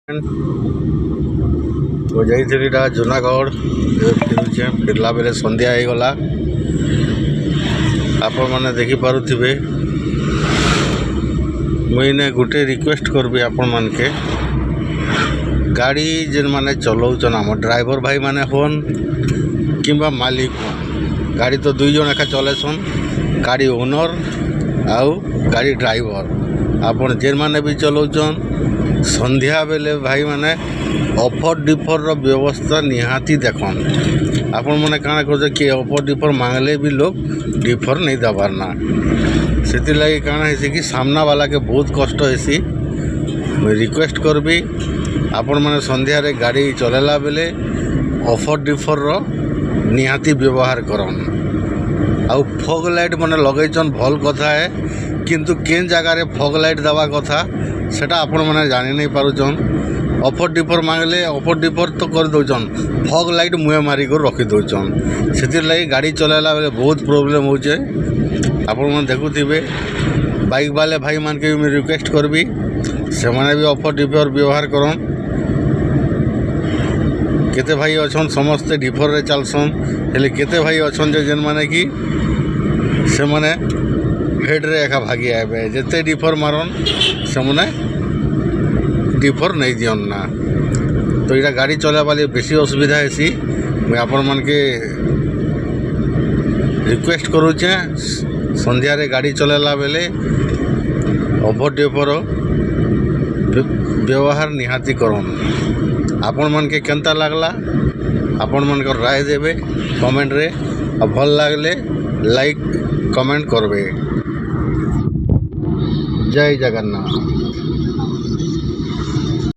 तो जाइली जूनागढ़ फिरुचे फिरला बेले संध्या हो गला। आपण मैंने देखिपे मुझे गोटे रिक्वेस्ट करबी आपण मान के गाड़ी जेन माने चलाउछन आम ड्राइवर भाई माने होन किंबा मालिक होन गाड़ी तो दुई जन एका चलेसन गाड़ी ओनर आउ गाड़ी ड्राइवर आपण जेन माने भी चलाउछन संध्या बेले भाई माने ऑफर डिफर रो व्यवस्था निहाती देखन। आपण मैंने काଣା कर कि ऑफर डिफर मांगले भी लोग डिफर नहीं दबार ना से लगे काଣା है कि सामना वाला के बहुत कष्ट हेसी। रिक्वेस्ट करबी आपण मैंने संध्या रे गाड़ी चलेला बेले ऑफर डिफर रो निहाती व्यवहार करन। आउ फॉग लाइट मैंने लगेचन भल कथा है किंतु केन जगह रे फॉग लाइट दवा कथा सेटा आपण मैंने जानी नहीं पारुचन। ऑफर डिफर मांगले ऑफर डिफर तो कर दौन फॉग लाइट मुहे मारिक रखी दौन से लगे गाड़ी चलाला बेले बहुत प्रोब्लेम होचे। आपण मैंने देखुथिबे बाइक वाले भाई मान के भी रिक्वेस्ट करबी से माने भी ऑफर डिफर व्यवहार करन। केते भाई अछन समस्ते डिफर रे चलसन हेले केते भाई अछन जे जेन माने कि से माने हेड रे एका भागी आबे जेते डिफर मारन से माने डिफर नहीं दियन ना। तो यहाँ गाड़ी चला वाले बेसी असुविधा है। मैं आपण मान के रिक्वेस्ट करुचे संध्या रे गाड़ी चलाला बेले ओवर डिफर व्यवहार निहाती करन। आपण मान के केनता लागला आपण मान को राय देबे कमेंट रे और भल लागले लाइक कमेंट करबे। जय जगन्नाथ।